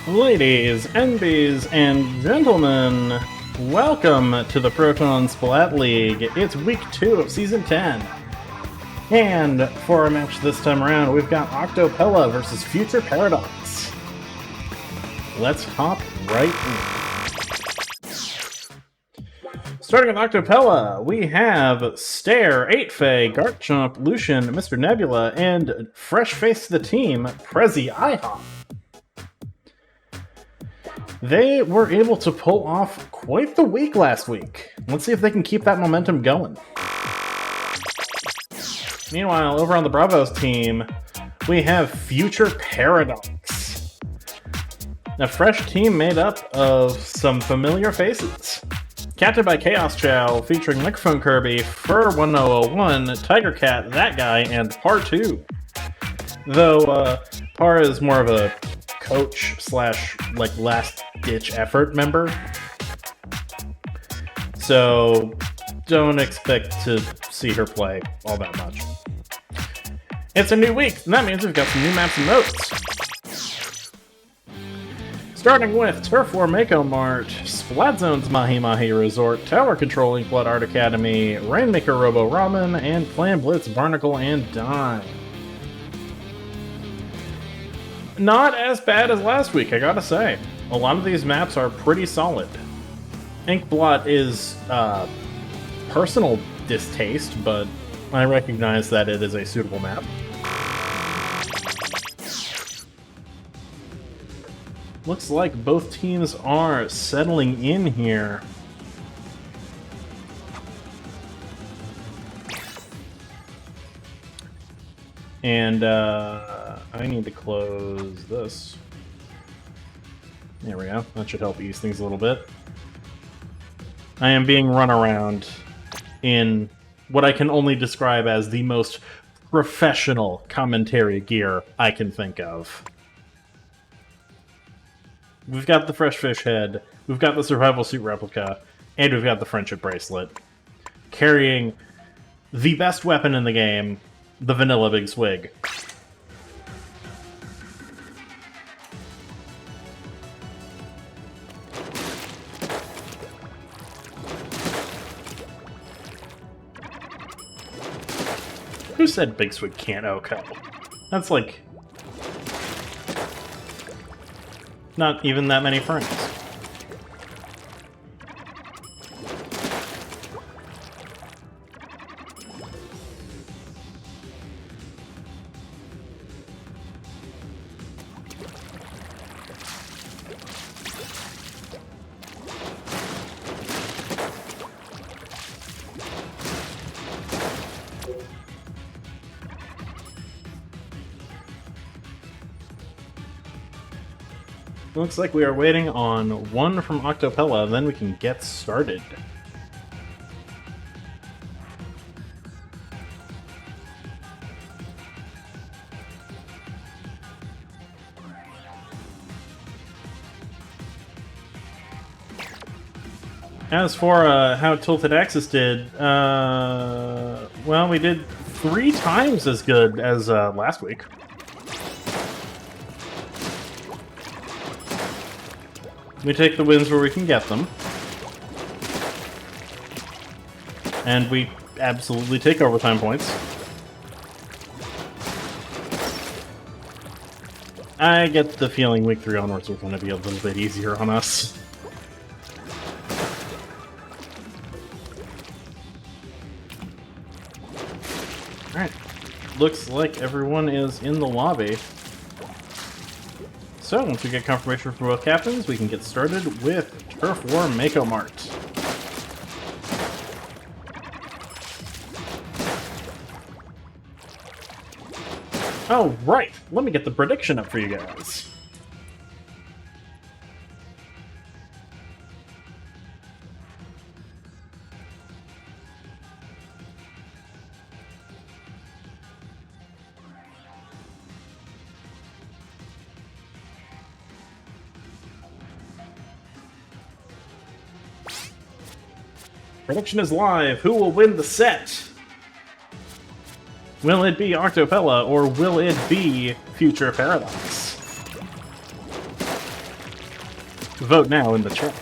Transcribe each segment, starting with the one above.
Ladies, NBs, and gentlemen, welcome to the Proton Splat League. It's week 2 of Season 10. And for our match this time around, we've got Octo-pella versus Future Paradox. Let's hop right in. Starting with Octo-pella, we have Stare, 8-Fay, Garchomp, Lucian, Mr. Nebula, and fresh face to the team, Prezi IHOP. They were able to pull off quite the week last week. Let's see if they can keep that momentum going. Meanwhile, over on the Bravos team, we have Future Paradox. A fresh team made up of some familiar faces. Captained by Chaos Chow, featuring Microphone Kirby, Fur1001, Tiger Cat, That Guy, and Par 2. Though Par is more of a coach slash like last ditch effort member, so don't expect to see her play all that much. It's a new week, and that means we've got some new maps and modes. Starting with Turf War Mako Mart, Splat Zone's Mahi Mahi Resort, Tower Controlling Blood Art Academy, Rainmaker Robo Ramen, and Clan Blitz Barnacle and Dime. Not as bad as last week, I gotta say. A lot of these maps are pretty solid. Inkblot is personal distaste, but I recognize that it is a suitable map. Looks like both teams are settling in here. And I need to close this. There we go. That should help ease things a little bit. I am being run around in what I can only describe as the most professional commentary gear I can think of. We've got the Fresh Fish Head, we've got the Survival Suit Replica, and we've got the Friendship Bracelet. Carrying the best weapon in the game, the Vanilla Big Swig. Who said Big Swig can't OHKO? That's like not even that many frames. Looks like we are waiting on one from Octo-pella, then we can get started. As for how Tilted Axis did, well, we did 3 times as good as last week. We take the wins where we can get them. And we absolutely take overtime points. I get the feeling week 3 onwards are going to be a little bit easier on us. Alright. Looks like everyone is in the lobby. So, once we get confirmation from both captains, we can get started with Turf War Mako Mart. Oh, right! Let me get the prediction up for you guys. Prediction is live. Who will win the set? Will it be Octo-pella or will it be Future Paradox? Vote now in the chat.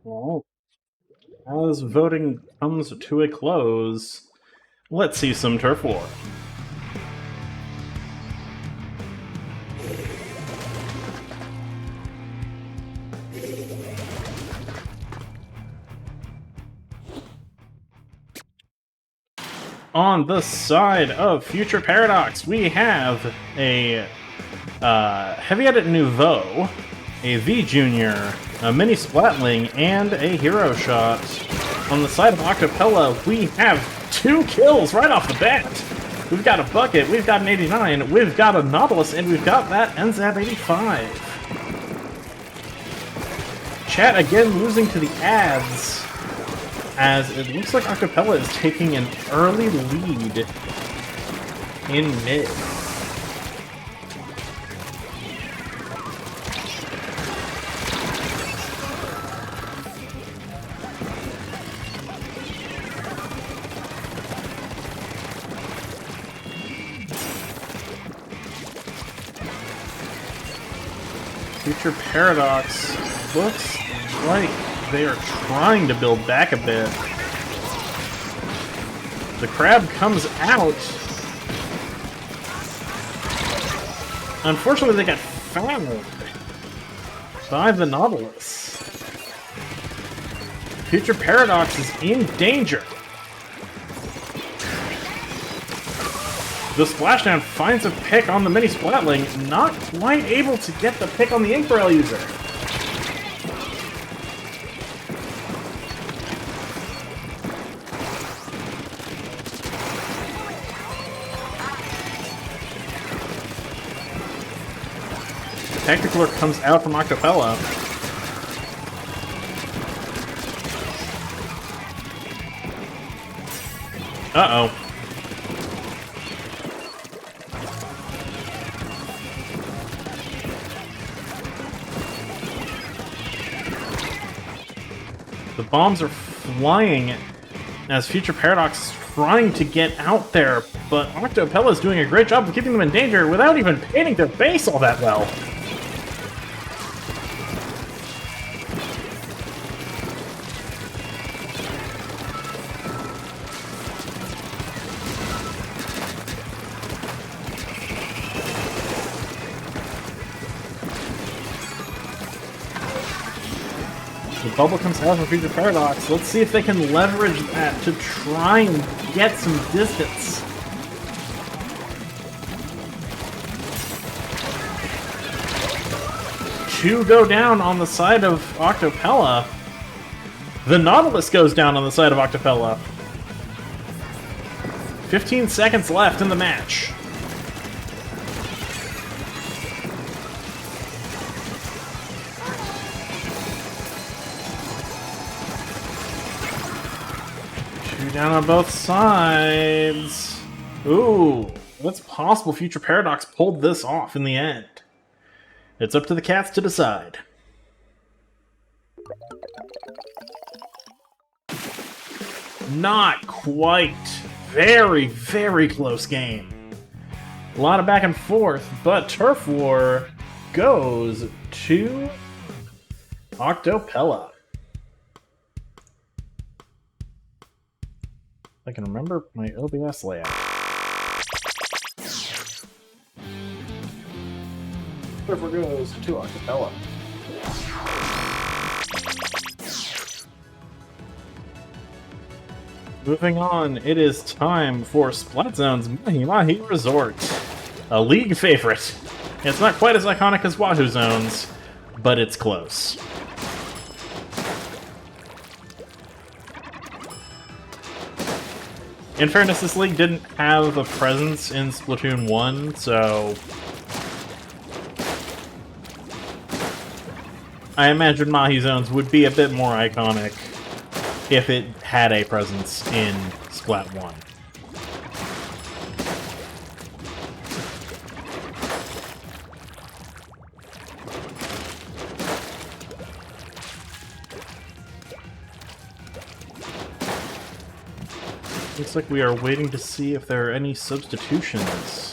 Well, as voting comes to a close, let's see some turf war. On the side of Future Paradox, we have a Heavy Edit Nouveau, a V Junior, a Mini Splatling, and a Hero Shot. On the side of Octo-pella, we have 2 kills right off the bat. We've got a Bucket, we've got an 89, we've got a Nautilus, and we've got that NZAB 85. Chat again losing to the ads, as it looks like Octo-pella is taking an early lead in mid. Future Paradox looks like they are trying to build back a bit. The crab comes out. Unfortunately, they got found by the Nautilus. Future Paradox is in danger. The Splashdown finds a pick on the Mini Splatling, not quite able to get the pick on the Ink Barrel user. Tactical comes out from Octo-pella. Uh-oh. The bombs are flying as Future Paradox is trying to get out there, but Octo-pella is doing a great job of keeping them in danger without even painting their base all that well. The bubble comes out from Future Paradox. Let's see if they can leverage that to try and get some distance. Two go down on the side of Octo-pella. The Nautilus goes down on the side of Octo-pella. 15 seconds left in the match. Down on both sides. Ooh, what's possible? Future Paradox pulled this off in the end. It's up to the cats to decide. Not quite. Very, very close game. A lot of back and forth, but Turf War goes to Octo-pella. I can remember my OBS layout. Turf War goes to Octo-pella. Moving on, it is time for Splat Zone's Mahi Mahi Resort. A league favorite. It's not quite as iconic as Wahoo Zones, but it's close. In fairness, this league didn't have a presence in Splatoon 1, so I imagine Mahi Zones would be a bit more iconic if it had a presence in Splat 1. Looks like we are waiting to see if there are any substitutions.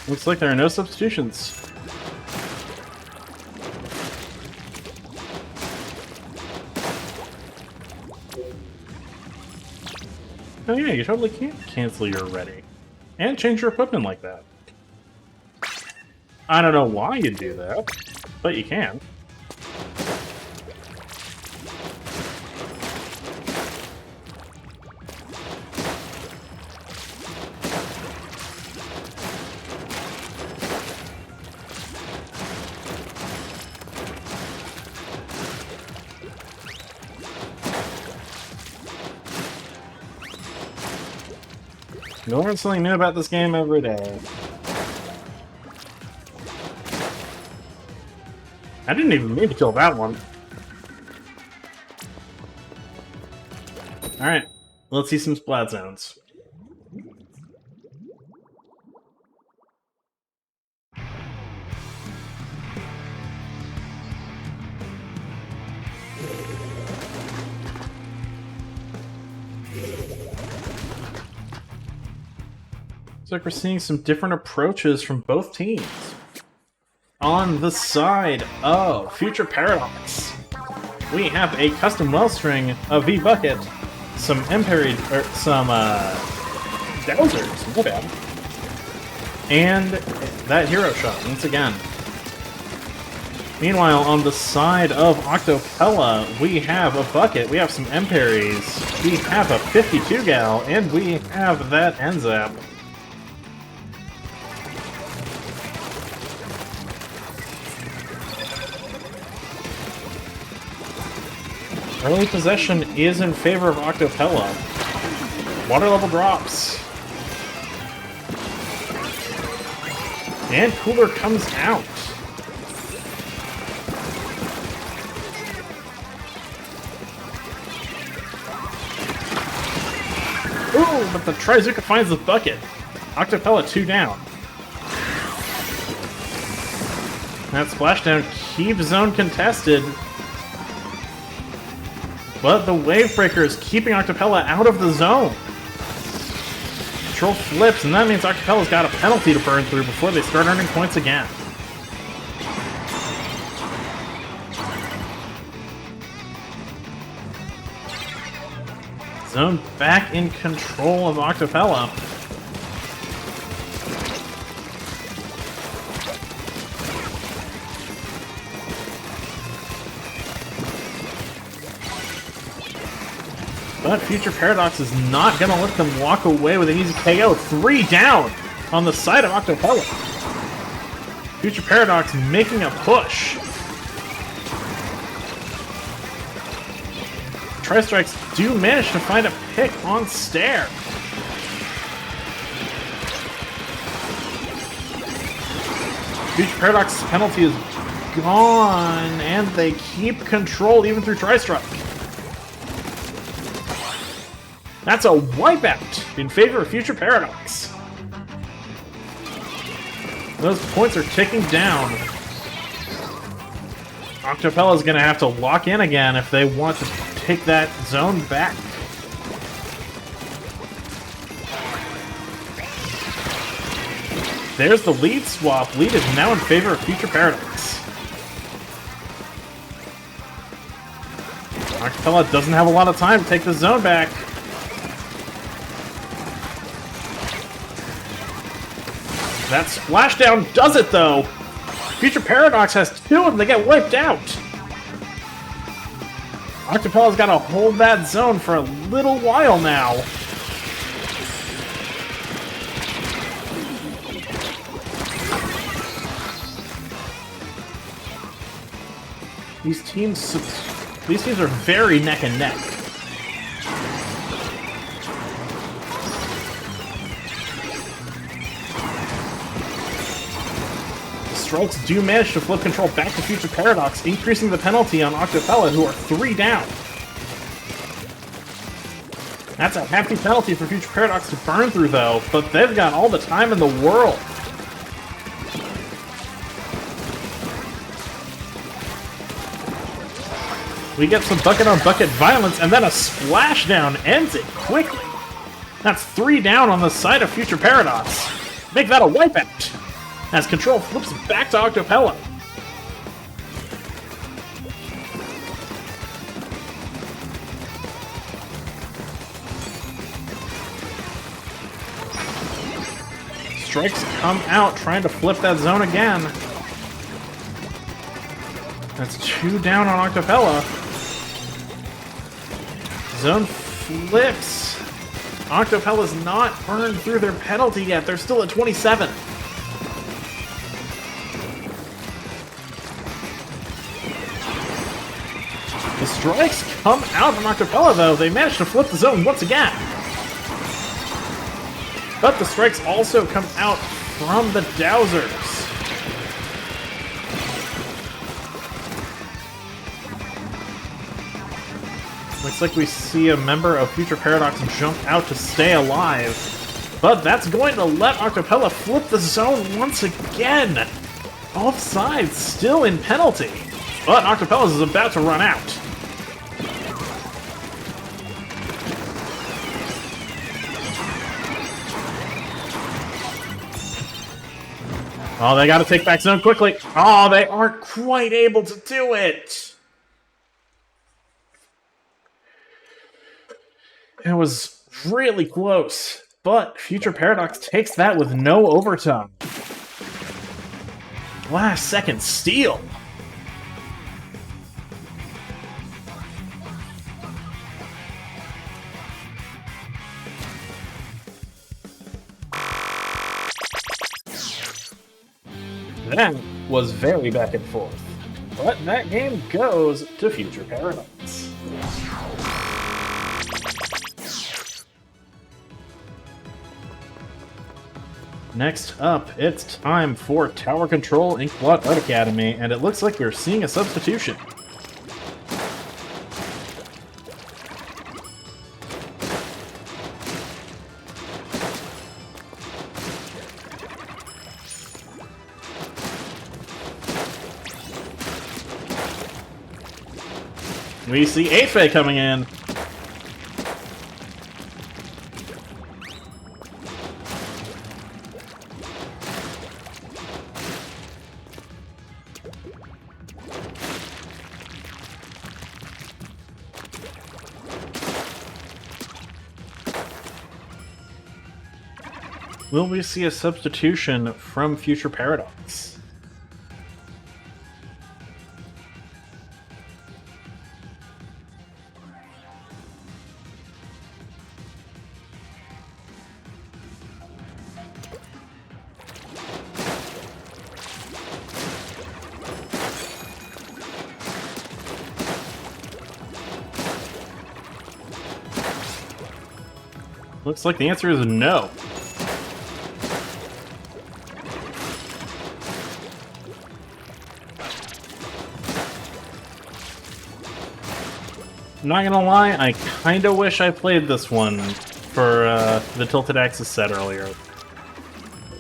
Looks like there are no substitutions. Oh yeah, you totally can't cancel your ready. And change your equipment like that. I don't know why you'd do that, but you can. You learn something new about this game every day. I didn't even mean to kill that one. Alright, let's see some Splat Zones. Looks like we're seeing some different approaches from both teams. On the side of Future Paradox, we have a custom wellstring, a V-bucket, some dowsers, my bad, and that hero shot once again. Meanwhile, on the side of Octo-pella, we have a bucket, we have some M-parries, we have a 52 gal, and we have that N-zap. Early possession is in favor of Octo-pella. Water level drops. And Cooler comes out. Ooh, but the Trizuka finds the bucket. Octo-pella 2 down. That splashdown keeps zone contested. But the Wave Breaker is keeping Octo-pella out of the zone. Control flips, and that means Octo-pella's got a penalty to burn through before they start earning points again. Zone back in control of Octo-pella. But Future Paradox is not going to let them walk away with an easy KO. 3 down on the side of Octo-pella. Future Paradox making a push. Tri-Strikes do manage to find a pick on Stair. Future Paradox's penalty is gone, and they keep control even through Tri-Strike. That's a wipeout in favor of Future Paradox. Those points are ticking down. Octo-pella is going to have to lock in again if they want to take that zone back. There's the lead swap. Lead is now in favor of Future Paradox. Octo-pella doesn't have a lot of time to take the zone back. That splashdown does it, though. Future Paradox has 2 and they get wiped out. Octo-pella's got to hold that zone for a little while now. These teams are very neck and neck. The strikes do manage to flip control back to Future Paradox, increasing the penalty on Octo-pella, who are 3 down. That's a hefty penalty for Future Paradox to burn through, though, but they've got all the time in the world. We get some bucket-on-bucket violence, and then a splashdown ends it quickly. That's 3 down on the side of Future Paradox. Make that a wipeout, as control flips back to Octo-pella. Strikes come out, trying to flip that zone again. That's 2 down on Octo-pella. Zone flips. Octo-pella's not burned through their penalty yet. They're still at 27. The strikes come out from Octo-pella, though. They managed to flip the zone once again. But the strikes also come out from the Dowsers. Looks like we see a member of Future Paradox jump out to stay alive. But that's going to let Octo-pella flip the zone once again. Both sides still in penalty. But Octo-pella is about to run out. Oh, they gotta take back zone quickly. Oh, they aren't quite able to do it. It was really close, but Future Paradox takes that with no overtime. Last second steal. That was very back and forth, but that game goes to Future Paradox. Next up, it's time for Tower Control Inkblot Art Academy, and it looks like we're seeing a substitution. We see Afe coming in. Will we see a substitution from Future Paradox? Looks like the answer is no. Not gonna lie, I kinda wish I played this one for the Tilted Axis set earlier.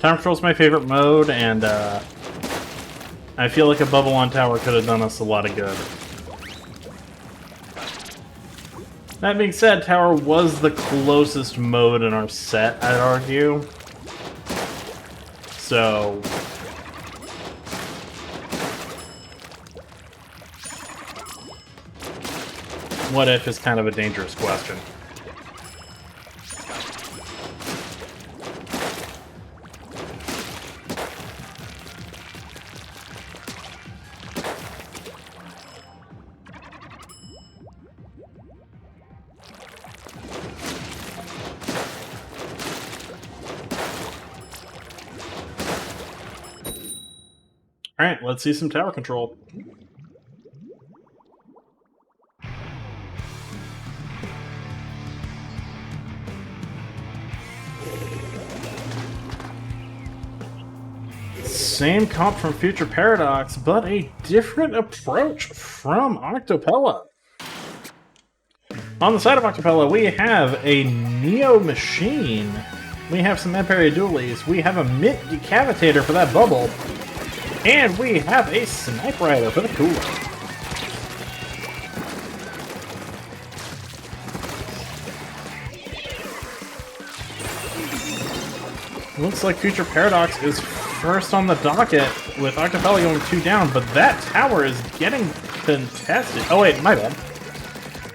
Time Control's my favorite mode, and I feel like a bubble on tower could have done us a lot of good. That being said, tower was the closest mode in our set, I'd argue. So what if is kind of a dangerous question. Alright, let's see some tower control. Same comp from Future Paradox, but a different approach from Octo-pella. On the side of Octo-pella, we have a Neo Machine. We have some Empire Dualies. We have a Mint Decavitator for that bubble. And we have a Snipe Rider for the cooler. Looks like Future Paradox is first on the docket with Octo-pella going 2 down, but that tower is getting contested. Oh wait, my bad.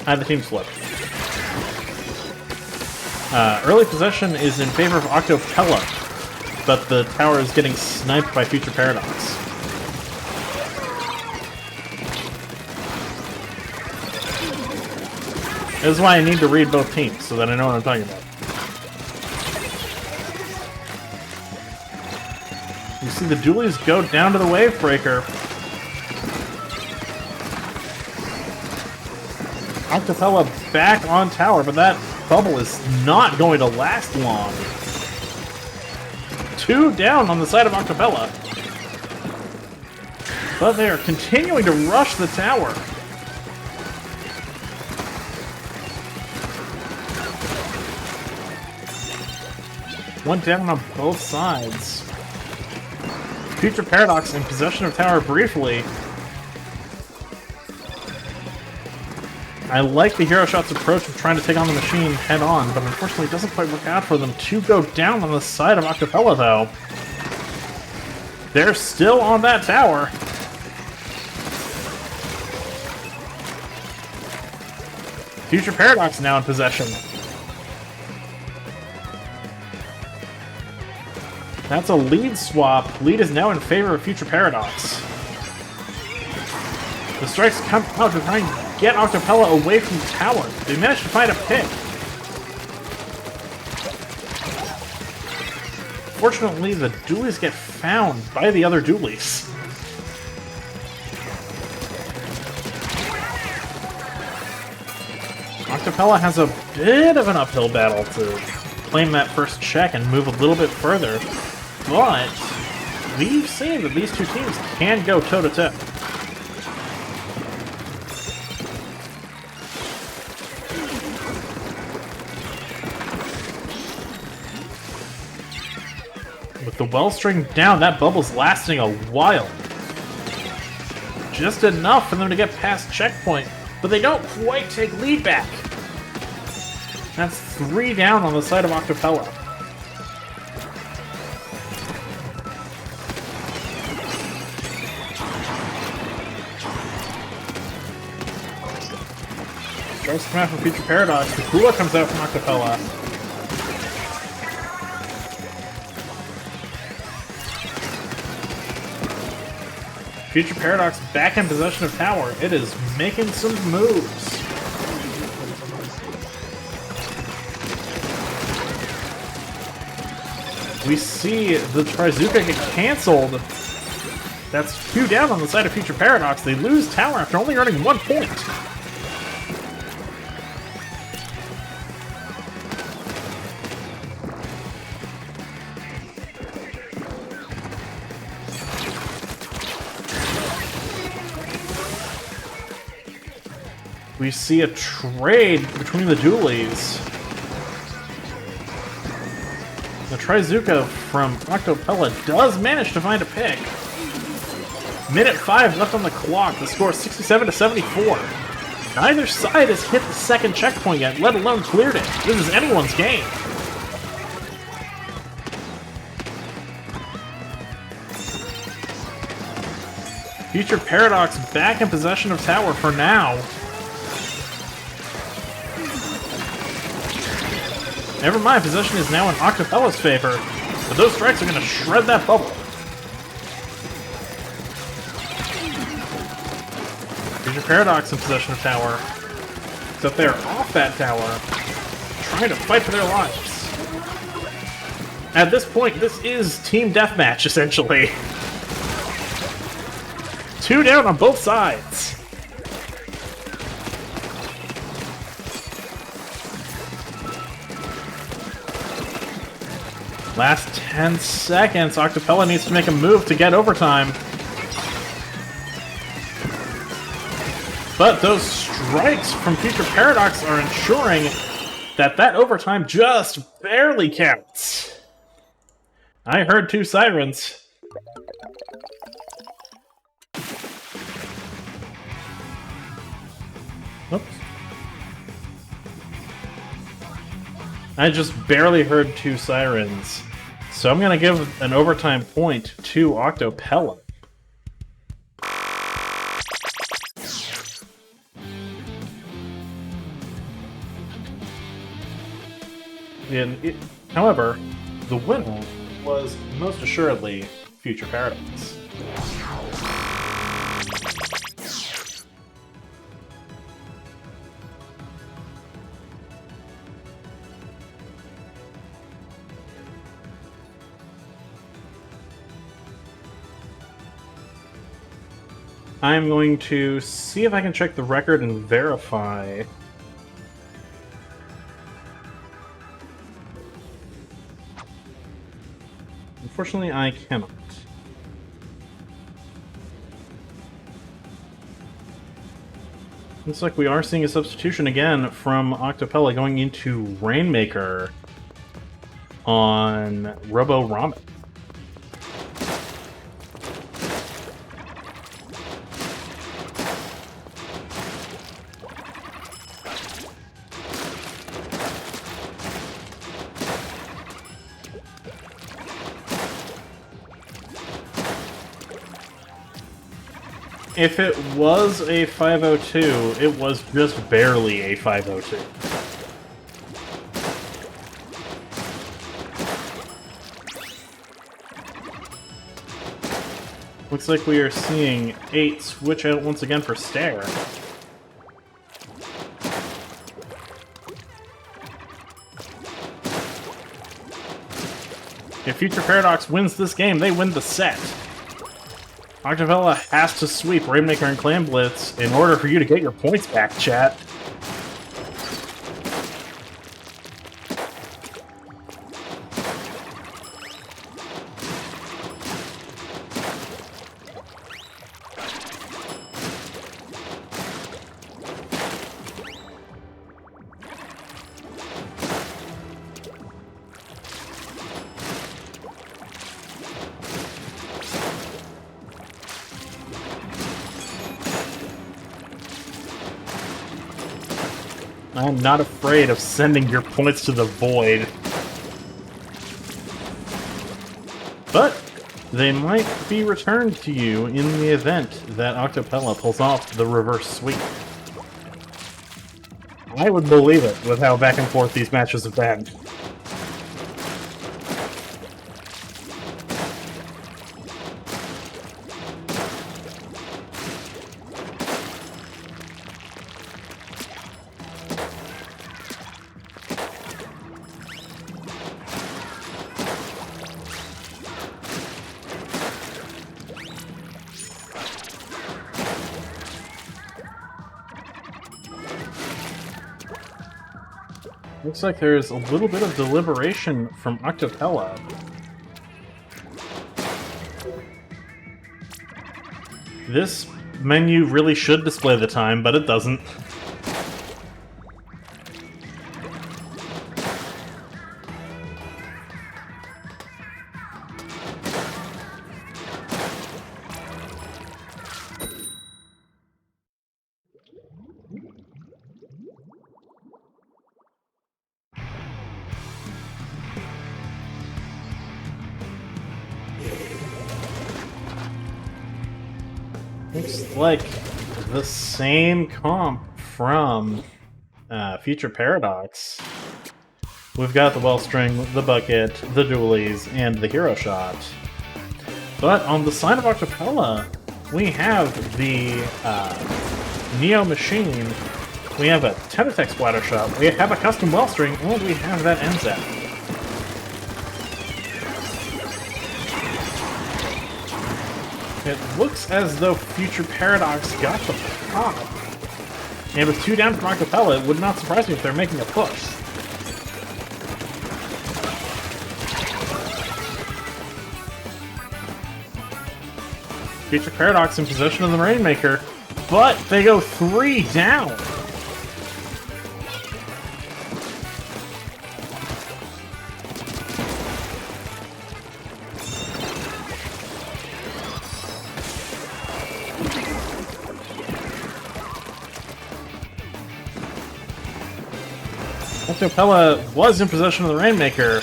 I had the team flip. Early possession is in favor of Octo-pella, but the tower is getting sniped by Future Paradox. This is why I need to read both teams, so that I know what I'm talking about. You see the Dualies go down to the Wave Breaker. Octo-pella back on tower, but that bubble is not going to last long. 2 down on the side of Octo-pella. But they are continuing to rush the tower. One down on both sides. Future Paradox in possession of tower briefly. I like the Hero Shot's approach of trying to take on the machine head-on, but unfortunately it doesn't quite work out for them to go down on the side of Octo-pella, though. They're still on that tower. Future Paradox now in possession. That's a lead swap. Lead is now in favor of Future Paradox. The strikes come out to try and get Octo-pella away from the tower. They managed to find a pick. Fortunately, the Dualies get found by the other Dualies. Octo-pella has a bit of an uphill battle to claim that first check and move a little bit further. But we've seen that these two teams can go toe-to-toe. With the Wellstring down, that bubble's lasting a while. Just enough for them to get past checkpoint, but they don't quite take lead back. That's 3 down on the side of Octo-pella. Strikes come out from Future Paradox. The Kula comes out from Octo-pella. Future Paradox back in possession of tower. It is making some moves. We see the Trizuka get cancelled. That's 2 down on the side of Future Paradox. They lose tower after only earning 1 point. We see a trade between the Dualies. The Trizuka from Octo-pella does manage to find a pick. Minute 5 left on the clock. The score is 67-74. Neither side has hit the second checkpoint yet, let alone cleared it. This is anyone's game. Future Paradox back in possession of tower for now. Never mind, possession is now in Octo-pella's favor, but those strikes are going to shred that bubble. Future Paradox in possession of tower. Except they're off that tower, trying to fight for their lives. At this point, this is team deathmatch, essentially. 2 down on both sides. Last 10 seconds, Octo-pella needs to make a move to get overtime. But those strikes from Future Paradox are ensuring that that overtime just barely counts. I heard 2 sirens. Oops. I just barely heard 2 sirens. So I'm going to give an overtime point to Octo-pella. However, the winner was most assuredly Future Paradox. I'm going to see if I can check the record and verify. Unfortunately, I cannot. Looks like we are seeing a substitution again from Octo-pella going into Rainmaker on Robo Ramen. If it was a 502, it was just barely a 502. Looks like we are seeing 8 switch out once again for Stare. If Future Paradox wins this game, they win the set. Octo-pella has to sweep Rainmaker and Clan Blitz in order for you to get your points back, chat. I'm not afraid of sending your points to the void. But they might be returned to you in the event that Octo-pella pulls off the reverse sweep. I would believe it with how back and forth these matches have been. Looks like there's a little bit of deliberation from Octo-pella. This menu really should display the time, but it doesn't. Looks like the same comp from Future Paradox. We've got the Wellstring, the Bucket, the Dualies, and the Hero Shot. But on the side of Octo-pella, we have the Neo Machine, we have a Tentatech Splatter Shot, we have a custom Wellstring, and we have that NZAP. It looks as though Future Paradox got the pop. And with 2 down from Octo-pella, it would not surprise me if they're making a push. Future Paradox in possession of the Rainmaker, but they go 3 down. Octo-pella was in possession of the Rainmaker.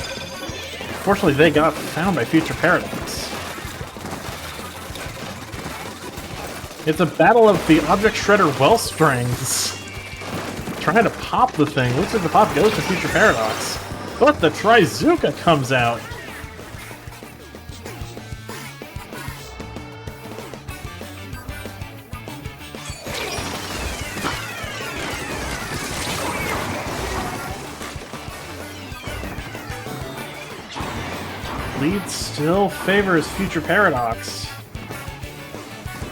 Fortunately, they got found by Future Paradox. It's a battle of the Object Shredder Wellstrings. Trying to pop the thing. Looks like the pop goes to Future Paradox. But the Trizuka comes out. Lead still favors Future Paradox.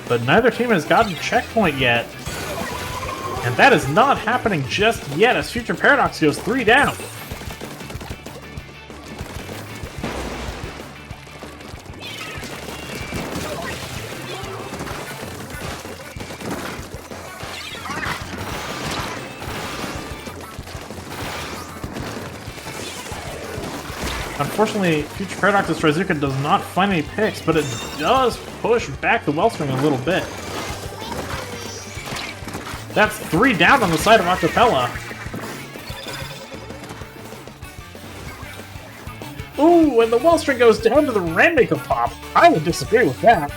But neither team has gotten checkpoint yet. And that is not happening just yet as Future Paradox goes 3 down. Unfortunately, Future Paradox's Trizuka does not find any picks, but it does push back the Wellstring a little bit. That's 3 down on the side of Octo-pella. Ooh, and the Wellstring goes down to the Rainmaker pop. I would disagree with that.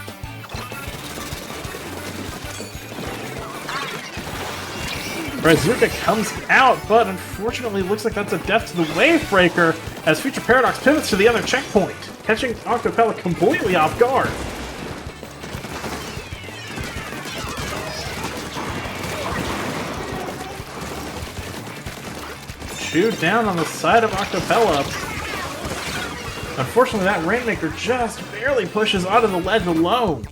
Trizuka comes out, but unfortunately looks like that's a death to the Wavebreaker as Future Paradox pivots to the other checkpoint, catching Octo-pella completely off guard. Shoot down on the side of Octo-pella. Unfortunately, that Rainmaker just barely pushes onto the ledge alone.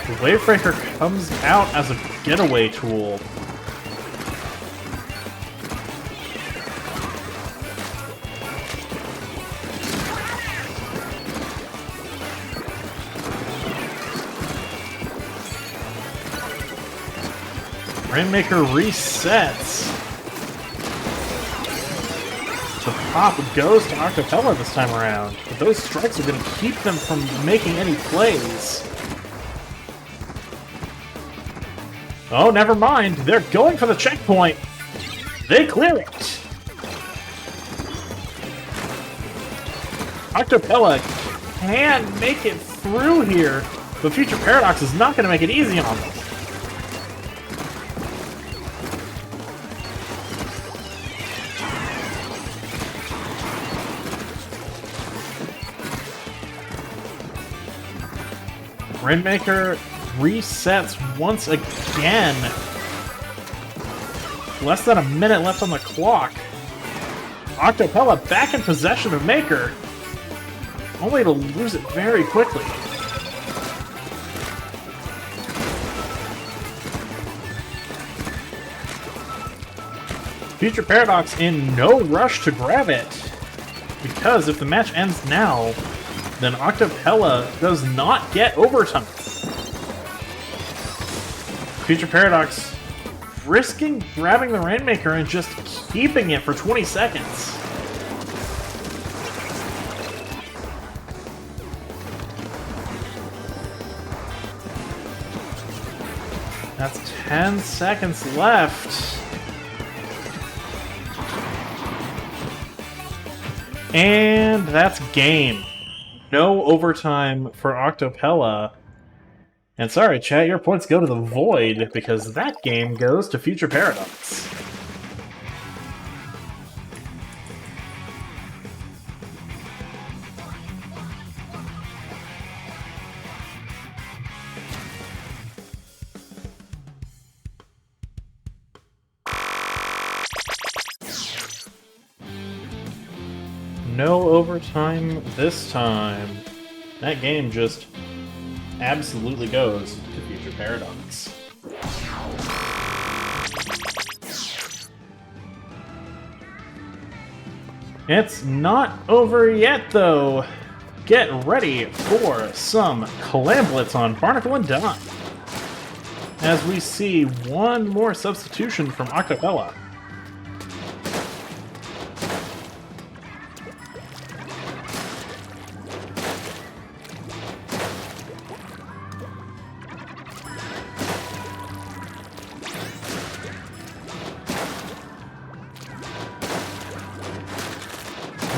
The Wavebreaker comes out as a getaway tool. Rainmaker resets. The pop goes to Octo-pella this time around, but those strikes are going to keep them from making any plays. Oh, never mind. They're going for the checkpoint. They clear it. Octo-pella can make it through here, but Future Paradox is not going to make it easy on them. Rainmaker resets once again. Less than a minute left on the clock. Octo-pella back in possession of Maker, only to lose it very quickly. Future Paradox in no rush to grab it, because if the match ends now, then Octo-pella does not get overtime. Future Paradox risking grabbing the Rainmaker and just keeping it for 20 seconds. That's 10 seconds left. And that's game. No overtime for Octo-pella. And sorry, chat, your points go to the void because that game goes to Future Paradox. No overtime this time. That game just absolutely goes to Future Paradox. It's not over yet, though. Get ready for some Clamblets on Barnacle and Dime, as we see one more substitution from Octo-pella.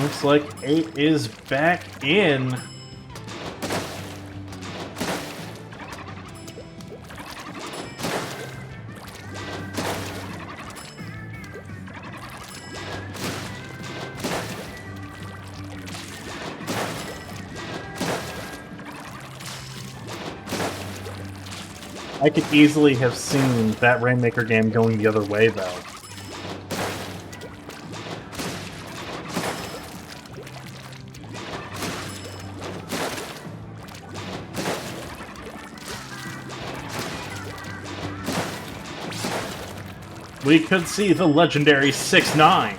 Looks like 8 is back in. I could easily have seen that Rainmaker game going the other way, though. We could see the legendary 6-9,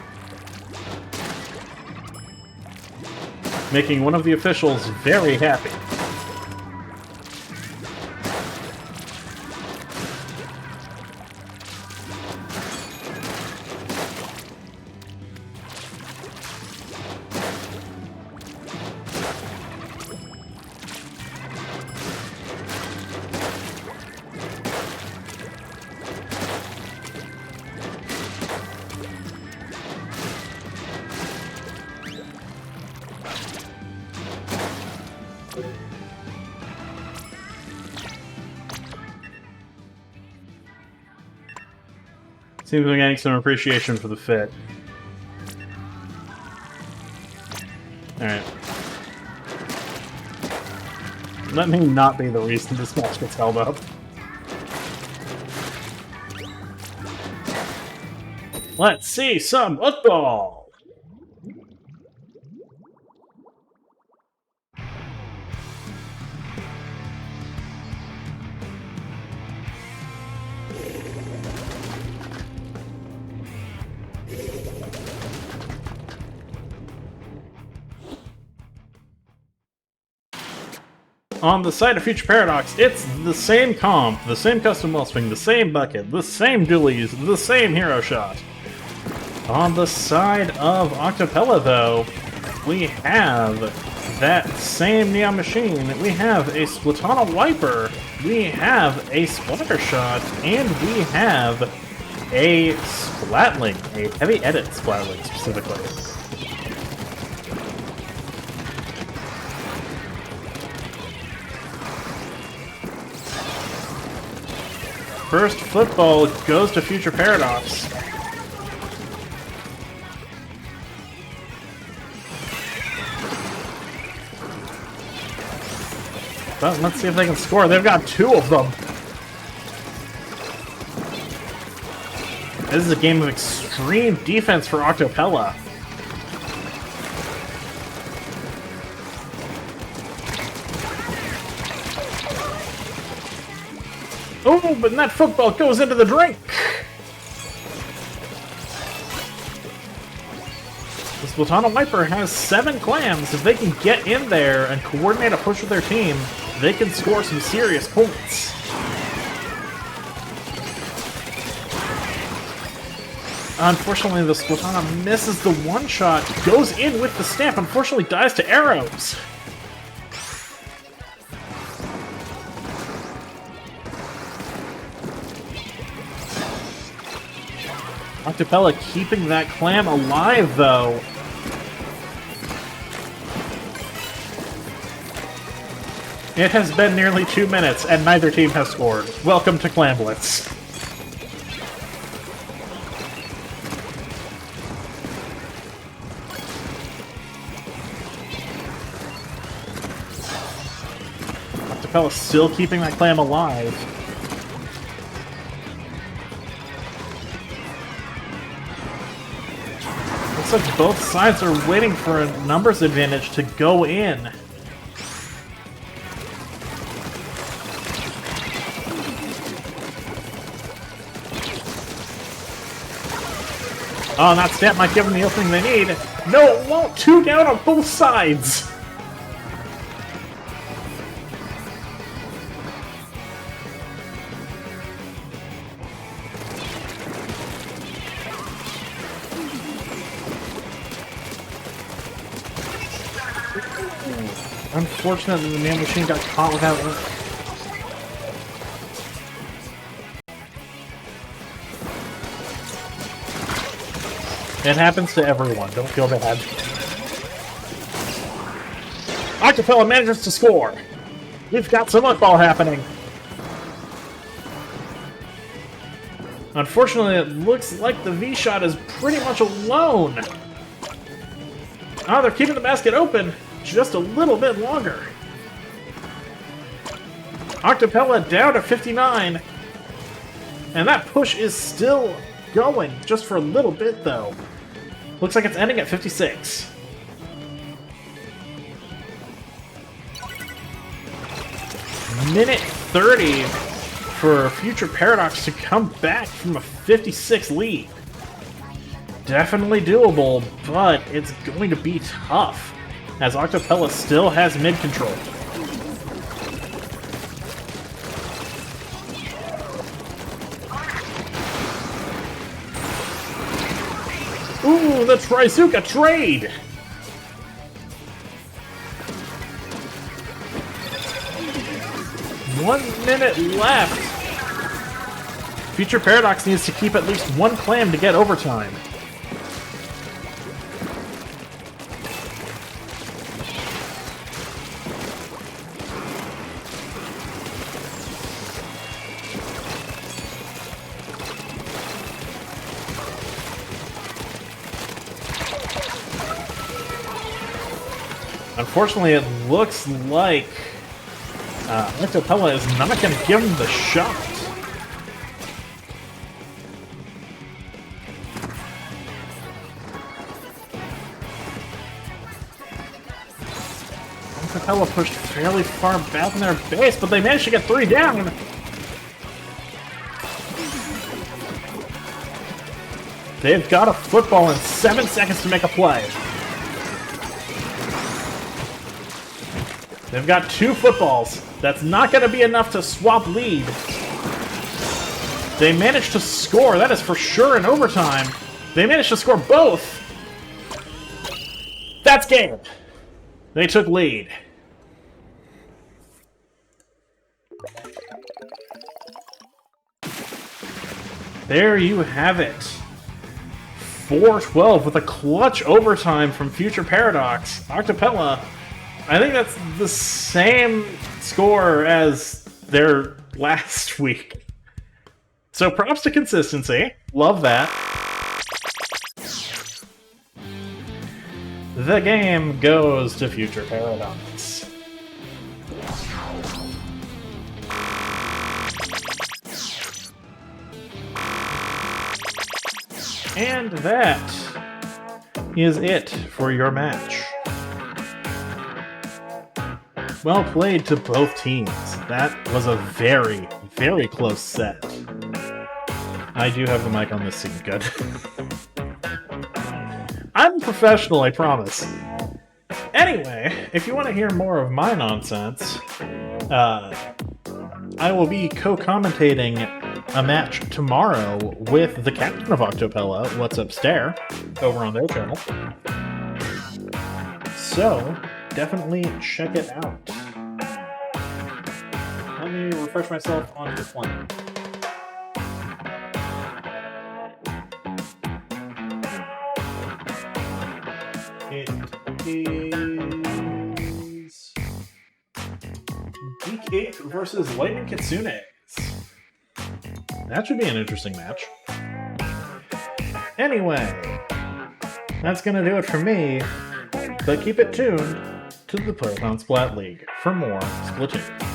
making one of the officials very happy. Seems like getting some appreciation for the fit. Alright. Let me not be the reason this match gets held up. Let's see some football! On the side of Future Paradox, it's the same comp, the same custom wellspring, the same bucket, the same dualies, the same hero shot. On the side of Octo-pella, though, we have that same Neon Machine, we have a Splatana Wiper, we have a Splatter Shot, and we have a Splatling, a heavy edit Splatling specifically. First football goes to Future Paradox. But let's see if they can score. They've got 2 of them. This is a game of extreme defense for Octo-pella. Oh, but that football goes into the drink! The Splatana Wiper has 7 clams. If they can get in there and coordinate a push with their team, they can score some serious points. Unfortunately, the Splatana misses the one-shot, goes in with the stamp, unfortunately dies to arrows. Octo-pella keeping that clam alive, though. It has been nearly 2 minutes, and neither team has scored. Welcome to Clam Blitz. Octo-pella still keeping that clam alive. Looks like both sides are waiting for a numbers advantage to go in. Oh, that stamp might give them the opening they need. No, it won't! 2 down on both sides! Unfortunately, the man machine got caught without it. It happens to everyone, don't feel bad. Octo-pella manages to score! We've got some football happening! Unfortunately, it looks like the V-shot is pretty much alone! Oh, they're keeping the basket open just a little bit longer. Octo-pella down to 59. And that push is still going, just for a little bit, though. Looks like it's ending at 56. Minute 30 for Future Paradox to come back from a 56 lead. Definitely doable, but it's going to be tough, as Octo-pella still has mid-control. Ooh, the Trizuka trade! One minute left! Future Paradox needs to keep at least one clam to get overtime. Unfortunately, it looks like Octo-pella is not going to give him the shot. Octo-pella pushed fairly far back in their base, but they managed to get 3 down. They've got a football in 7 seconds to make a play. They've got 2 footballs. That's not going to be enough to swap lead. They managed to score. That is for sure in overtime. They managed to score both. That's game. They took lead. There you have it. 4-12 with a clutch overtime from Future Paradox. Octo-pella, I think that's the same score as their last week. So props to consistency. Love that. The game goes to Future Paradox. And that is it for your match. Well played to both teams. That was a very, very close set. I do have the mic on this scene. Good. I'm professional, I promise. Anyway, if you want to hear more of my nonsense, I will be co-commentating a match tomorrow with the captain of Octo-pella, What's Up Stare, over on their channel. So, definitely check it out. Let me refresh myself on this one. It is versus Lightning Kitsunes. That should be an interesting match. Anyway, that's going to do it for me, but keep it tuned to the Proton Splat League for more Splatoon.